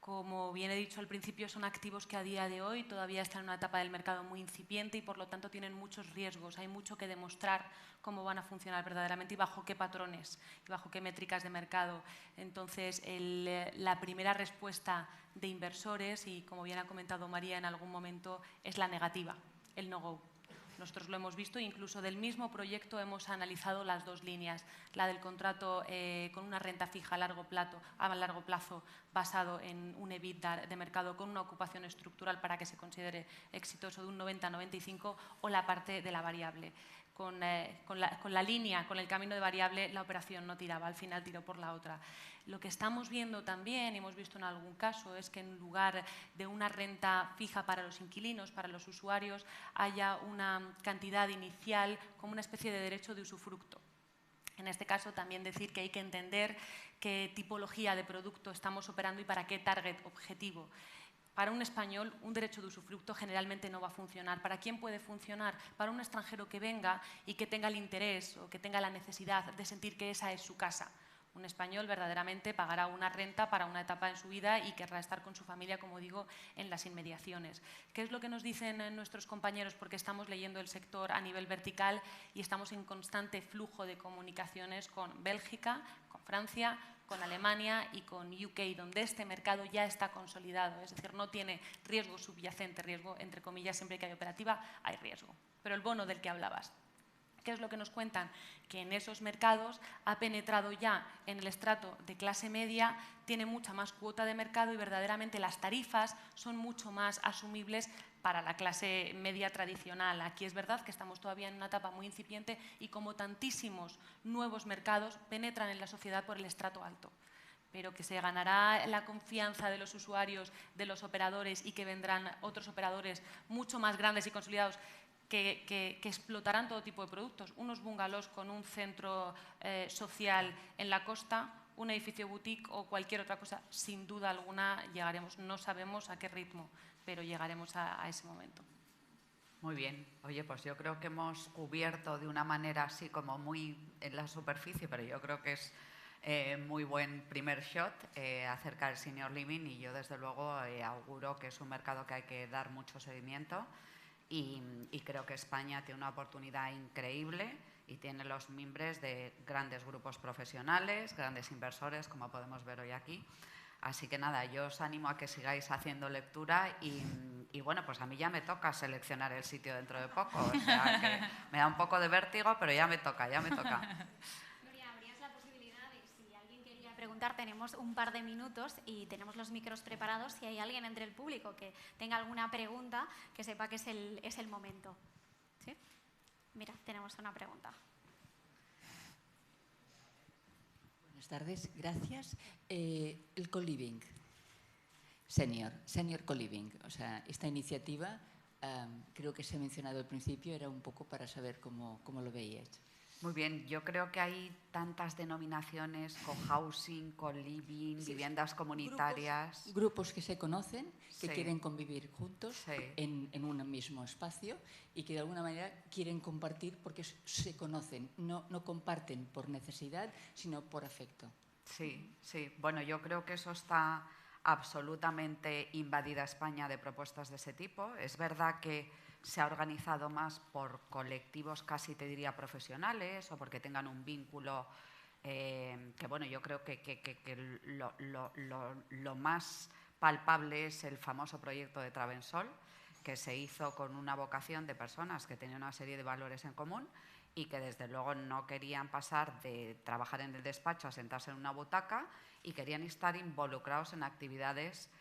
Como bien he dicho al principio, son activos que a día de hoy todavía están en una etapa del mercado muy incipiente y por lo tanto tienen muchos riesgos. Hay mucho que demostrar cómo van a funcionar verdaderamente y bajo qué patrones y bajo qué métricas de mercado. Entonces, la primera respuesta de inversores, y como bien ha comentado María en algún momento, es la negativa, el no-go. Nosotros lo hemos visto, incluso del mismo proyecto hemos analizado las 2 líneas, la del contrato con una renta fija a largo plazo basado en un EBITDA de mercado con una ocupación estructural para que se considere exitoso de un 90-95, o la parte de la variable. Con la línea, con el camino de variable, la operación no tiraba, al final tiró por la otra. Lo que estamos viendo también, y hemos visto en algún caso, es que en lugar de una renta fija para los inquilinos, para los usuarios, haya una cantidad inicial como una especie de derecho de usufructo. En este caso, también decir que hay que entender qué tipología de producto estamos operando y para qué target objetivo. Para un español, un derecho de usufructo generalmente no va a funcionar. ¿Para quién puede funcionar? Para un extranjero que venga y que tenga el interés o que tenga la necesidad de sentir que esa es su casa. Un español verdaderamente pagará una renta para una etapa en su vida y querrá estar con su familia, como digo, en las inmediaciones. ¿Qué es lo que nos dicen nuestros compañeros? Porque estamos leyendo el sector a nivel vertical y estamos en constante flujo de comunicaciones con Bélgica, con Francia, con Alemania y con UK, donde este mercado ya está consolidado, es decir, no tiene riesgo subyacente, riesgo entre comillas, siempre que hay operativa hay riesgo. Pero el bono del que hablabas, ¿qué es lo que nos cuentan? Que en esos mercados ha penetrado ya en el estrato de clase media, tiene mucha más cuota de mercado y verdaderamente las tarifas son mucho más asumibles para la clase media tradicional. Aquí es verdad que estamos todavía en una etapa muy incipiente y como tantísimos nuevos mercados penetran en la sociedad por el estrato alto, pero que se ganará la confianza de los usuarios, de los operadores, y que vendrán otros operadores mucho más grandes y consolidados que explotarán todo tipo de productos. Unos bungalows con un centro social en la costa, un edificio boutique o cualquier otra cosa, sin duda alguna llegaremos. No sabemos a qué ritmo, pero llegaremos a ese momento. Muy bien. Oye, pues yo creo que hemos cubierto de una manera así como muy en la superficie, pero yo creo que es muy buen primer shot acerca del senior living y yo desde luego auguro que es un mercado que hay que dar mucho seguimiento y creo que España tiene una oportunidad increíble y tiene los mimbres de grandes grupos profesionales, grandes inversores, como podemos ver hoy aquí. Así que nada, yo os animo a que sigáis haciendo lectura y bueno, pues a mí ya me toca seleccionar el sitio dentro de poco. O sea, que me da un poco de vértigo, pero ya me toca, ya me toca. Nuria, habrías la posibilidad de, si alguien quería preguntar, tenemos un par de minutos y tenemos los micros preparados. Si hay alguien entre el público que tenga alguna pregunta, que sepa que es el momento. ¿Sí? Mira, tenemos una pregunta. Buenas tardes, gracias. El co-living, senior co-living, o sea, esta iniciativa, creo que se ha mencionado al principio, era un poco para saber cómo lo veíais. Muy bien, yo creo que hay tantas denominaciones, co-housing, co-living, sí, viviendas comunitarias. Grupos que se conocen, que sí, quieren convivir juntos sí, en un mismo espacio y que de alguna manera quieren compartir porque se conocen, no comparten por necesidad, sino por afecto. Sí, sí. Bueno, yo creo que eso está absolutamente invadida España de propuestas de ese tipo. Es verdad que se ha organizado más por colectivos casi te diría profesionales o porque tengan un vínculo que bueno, yo creo que lo más palpable es el famoso proyecto de Travensol, que se hizo con una vocación de personas que tenían una serie de valores en común y que desde luego no querían pasar de trabajar en el despacho a sentarse en una butaca y querían estar involucrados en actividades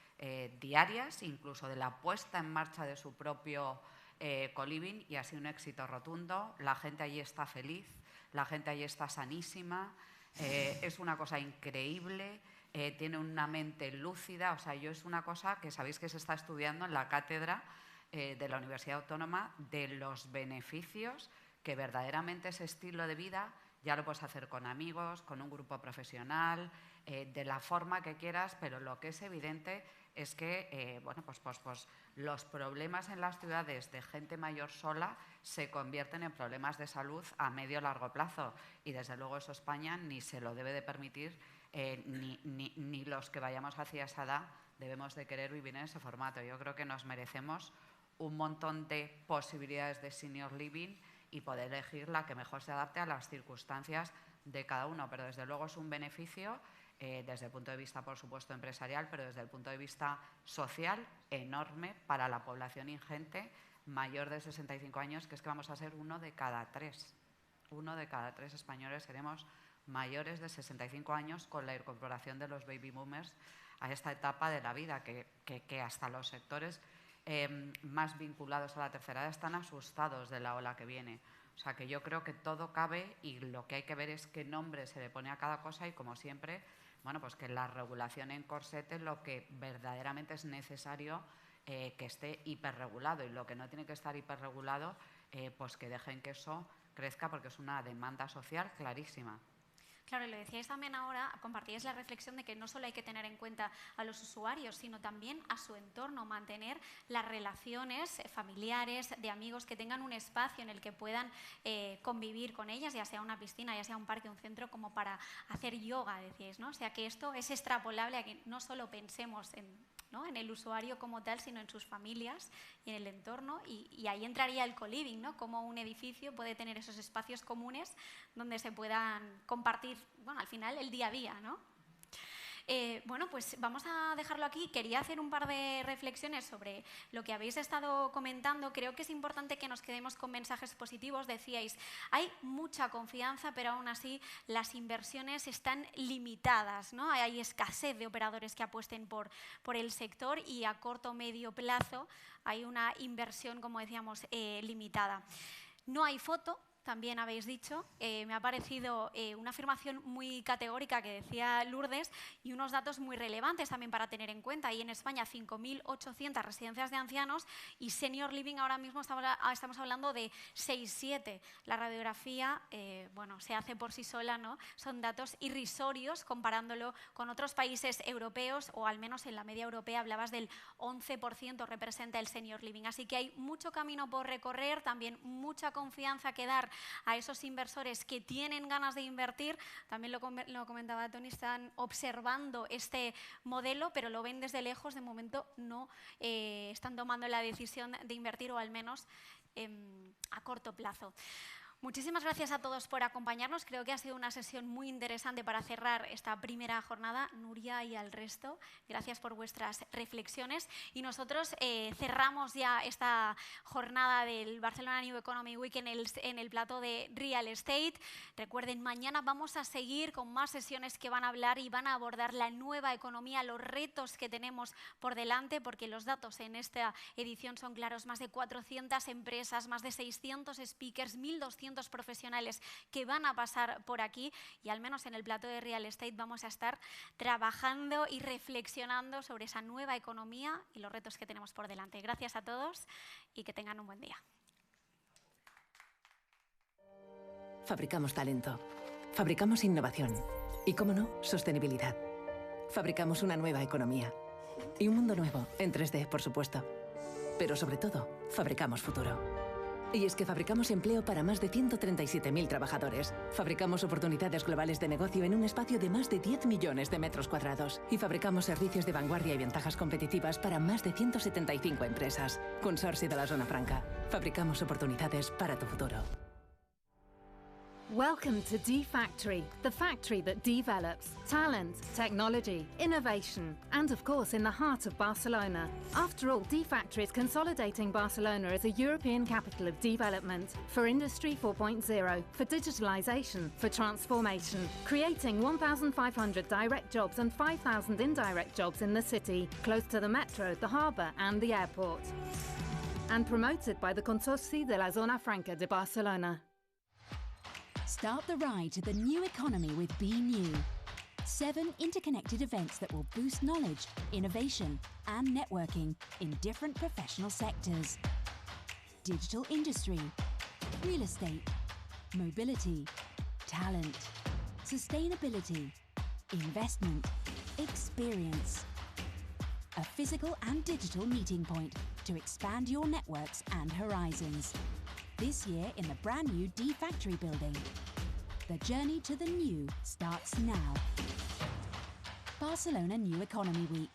diarias, incluso de la puesta en marcha de su propio co-living, y ha sido un éxito rotundo. La gente allí está feliz, la gente allí está sanísima, es una cosa increíble, tiene una mente lúcida, o sea, es una cosa que sabéis que se está estudiando en la cátedra de la Universidad Autónoma de los beneficios que verdaderamente ese estilo de vida ya lo puedes hacer con amigos, con un grupo profesional, de la forma que quieras, pero lo que es evidente es que bueno, pues los problemas en las ciudades de gente mayor sola se convierten en problemas de salud a medio o largo plazo y desde luego eso España ni se lo debe de permitir, ni los que vayamos hacia esa edad debemos de querer vivir en ese formato. Yo creo que nos merecemos un montón de posibilidades de senior living y poder elegir la que mejor se adapte a las circunstancias de cada uno, pero desde luego es un beneficio desde el punto de vista, por supuesto, empresarial, pero desde el punto de vista social, enorme para la población ingente mayor de 65 años, que es que vamos a ser 1 de cada 3. 1 de cada 3 españoles seremos mayores de 65 años con la incorporación de los baby boomers a esta etapa de la vida, que hasta los sectores más vinculados a la tercera edad están asustados de la ola que viene. O sea que yo creo que todo cabe y lo que hay que ver es qué nombre se le pone a cada cosa y, como siempre, bueno, pues que la regulación en corsete lo que verdaderamente es necesario que esté hiperregulado y lo que no tiene que estar hiperregulado, pues que dejen que eso crezca porque es una demanda social clarísima. Claro, y lo decíais también ahora, compartíais la reflexión de que no solo hay que tener en cuenta a los usuarios, sino también a su entorno, mantener las relaciones familiares, de amigos, que tengan un espacio en el que puedan convivir con ellas, ya sea una piscina, ya sea un parque, un centro, como para hacer yoga, decíais, ¿no? O sea, que esto es extrapolable a que no solo pensemos en el usuario como tal, sino en sus familias y en el entorno, y ahí entraría el co-living, ¿no? Como un edificio puede tener esos espacios comunes donde se puedan compartir, bueno, al final el día a día, ¿no? Bueno, pues vamos a dejarlo aquí. Quería hacer un par de reflexiones sobre lo que habéis estado comentando. Creo que es importante que nos quedemos con mensajes positivos. Decíais, hay mucha confianza, pero aún así las inversiones están limitadas, ¿no? Hay escasez de operadores que apuesten por el sector y a corto o medio plazo hay una inversión, como decíamos, limitada. No hay foto. También habéis dicho, me ha parecido una afirmación muy categórica que decía Lourdes y unos datos muy relevantes también para tener en cuenta. Hay en España 5.800 residencias de ancianos y senior living ahora mismo estamos hablando de 6-7. La radiografía, bueno, se hace por sí sola, ¿no? Son datos irrisorios comparándolo con otros países europeos, o al menos en la media europea hablabas del 11% representa el senior living. Así que hay mucho camino por recorrer, también mucha confianza que dar a esos inversores que tienen ganas de invertir. También lo comentaba Tony, están observando este modelo, pero lo ven desde lejos. De momento no están tomando la decisión de invertir, o al menos a corto plazo. Muchísimas gracias a todos por acompañarnos. Creo que ha sido una sesión muy interesante para cerrar esta primera jornada. Nuria y al resto, gracias por vuestras reflexiones. Y nosotros cerramos ya esta jornada del Barcelona New Economy Week en el plató de Real Estate. Recuerden, mañana vamos a seguir con más sesiones que van a hablar y van a abordar la nueva economía, los retos que tenemos por delante, porque los datos en esta edición son claros. Más de 400 empresas, más de 600 speakers, 1.200 profesionales que van a pasar por aquí, y al menos en el plató de Real Estate vamos a estar trabajando y reflexionando sobre esa nueva economía y los retos que tenemos por delante. Gracias a todos y que tengan un buen día. Fabricamos talento, fabricamos innovación y, cómo no, sostenibilidad. Fabricamos una nueva economía y un mundo nuevo en 3D, por supuesto. Pero sobre todo, fabricamos futuro. Y es que fabricamos empleo para más de 137.000 trabajadores. Fabricamos oportunidades globales de negocio en un espacio de más de 10 millones de metros cuadrados. Y fabricamos servicios de vanguardia y ventajas competitivas para más de 175 empresas. Consorcio de la Zona Franca. Fabricamos oportunidades para tu futuro. Welcome to D-Factory, the factory that develops talent, technology, innovation, and of course in the heart of Barcelona. After all, D-Factory is consolidating Barcelona as a European capital of development for Industry 4.0, for digitalization, for transformation, creating 1,500 direct jobs and 5,000 indirect jobs in the city, close to the metro, the harbour and the airport. And promoted by the Consorci de la Zona Franca de Barcelona. Start the ride to the new economy with Be New. 7 interconnected events that will boost knowledge, innovation, and networking in different professional sectors. Digital industry, real estate, mobility, talent, sustainability, investment, experience. A physical and digital meeting point to expand your networks and horizons. This year in the brand new D-Factory building. The journey to the new starts now. Barcelona New Economy Week.